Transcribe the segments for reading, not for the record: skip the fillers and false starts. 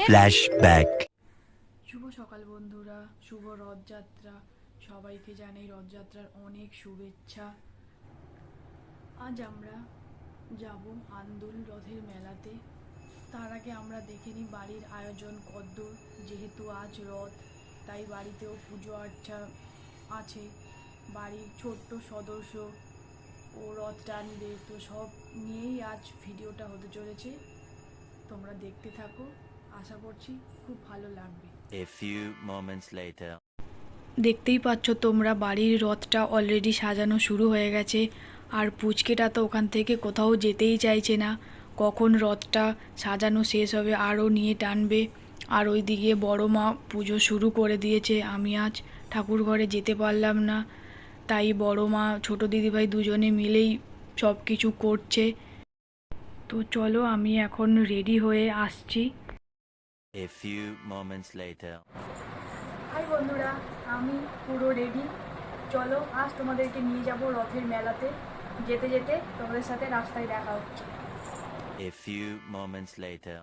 Flashback. শুভ সকাল বন্ধুরা, শুভ রথযাত্রা। সবাইকে জানাই রথযাত্রার অনেক শুভেচ্ছা। আজ আমরা যাব আন্দুল রথের মেলাতে। তার আগে আমরা দেখে নিই বাড়ির আয়োজন কদ্দূর। যেহেতু আজ রথ, তাই বাড়িতেও পুজো আর্চা আছে। বাড়ির ছোট্ট সদস্য ও রথ টানবে, তো সব নিয়েই আজ ভিডিওটা হতে চলেছে। তোমরা দেখতে থাকো, আশা করছি খুব ভালো লাগবে। A few moments later. দেখতেই পাচ্ছ তোমরা, বাড়ির রথটা অলরেডি সাজানো শুরু হয়ে গেছে। আর পুচকেটা তো ওখান থেকে কোথাও যেতেই চাইছে না, কখন রথটা সাজানো শেষ হবে আরও নিয়ে টানবে। আর ওইদিকে বড় মা পুজো শুরু করে দিয়েছে। আমি আজ ঠাকুর ঘরে যেতে পারলাম না, তাই বড় মা ছোট দিদিভাই দুজনে মিলেই সব কিছু করছে। তো চলো, আমি এখন রেডি হয়ে আসছি। A few moments later. Hi বন্ধুরা, আমি পুরো রেডি। চলো, আজ তোমাদেরকে নিয়ে যাব রথের মেলাতে। যেতে যেতে তোমাদের সাথে রাস্তায় দেখা হচ্ছে। A few moments later.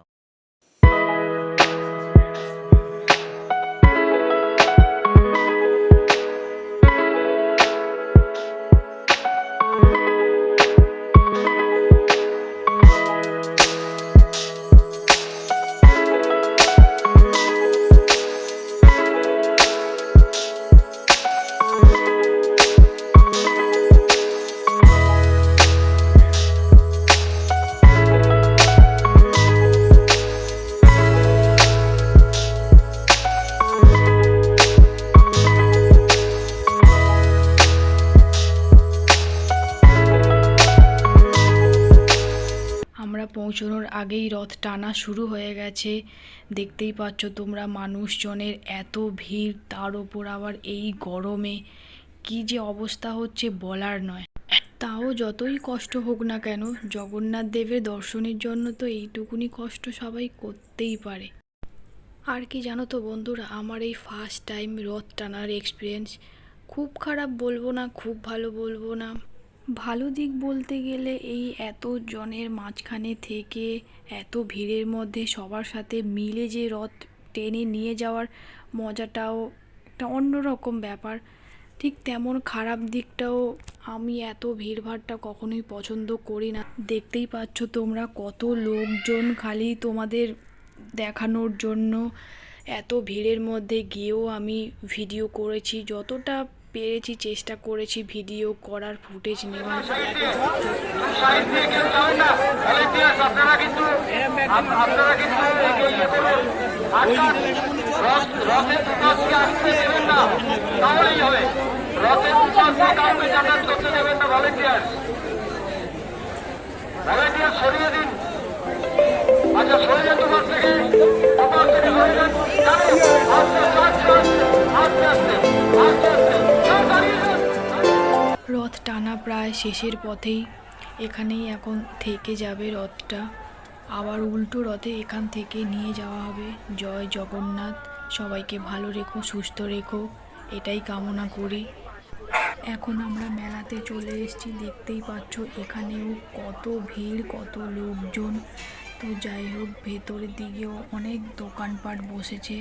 আমরা পৌঁছানোর আগেই রথ টানা শুরু হয়ে গেছে। দেখতেই পাচ্ছ তোমরা, মানুষজনের এত ভিড়, তার ওপর আবার এই গরমে কি যে অবস্থা হচ্ছে বলার নয়। তাও যতই কষ্ট হোক না কেন, জগন্নাথ দেবের দর্শনের জন্য তো এইটুকুনি কষ্ট সবাই করতেই পারে। আর কি জানো তো বন্ধুরা, আমার এই ফার্স্ট টাইম রথ টানার এক্সপিরিয়েন্স। খুব খারাপ বলবো না, খুব ভালো বলবো না। ভালো দিক বলতে গেলে এই এত জনের মাঝখানে থেকে এত ভিড়ের মধ্যে সবার সাথে মিলে যে রথ টেনে নিয়ে যাওয়ার মজাটাও একটা অন্যরকম ব্যাপার। ঠিক তেমন খারাপ দিকটাও, আমি এত ভিড়ভাড়টা কখনোই পছন্দ করি না। দেখতেই পাচ্ছ তোমরা, কত লোকজন খালি তোমাদের দেখানোর জন্য। এত ভিড়ের মধ্যে গিয়েও আমি ভিডিও করেছি, যতটা পেরেছি চেষ্টা করেছি ভিডিও করার, ফুটেজ নেওয়ার। সরিয়ে দিন। আচ্ছা, সরিয়ে তোমার থেকে সরিয়ে দেন। রথ টানা প্রায় শেষের পথেই। এখানেই এখন থেকে যাবে রথটা, আবার উল্টো রথে এখান থেকে নিয়ে যাওয়া হবে। জয় জগন্নাথ, সবাইকে ভালো রেখো, সুস্থ রেখো, এটাই কামনা করি। এখন আমরা মেলাতে চলে এসেছি। দেখতেই পাচ্ছ এখানেও কত ভিড়, কত লোকজন। তো যাই হোক, ভেতরের দিকেও অনেক দোকানপাট বসেছে,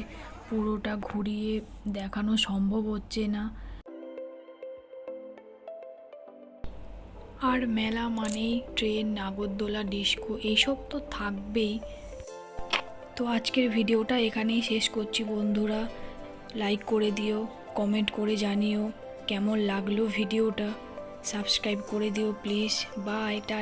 পুরোটা ঘুরিয়ে দেখানো সম্ভব হচ্ছে না। আর মেলা মানেই ট্রেন, নাগরদোলা, ডিস্কো, এইসব তো থাকবেই। তো আজকের ভিডিওটা এখানেই শেষ করছি বন্ধুরা। লাইক করে দিও, কমেন্ট করে জানিও কেমন লাগলো ভিডিওটা, সাবস্ক্রাইব করে দিও প্লিজ। By, tata.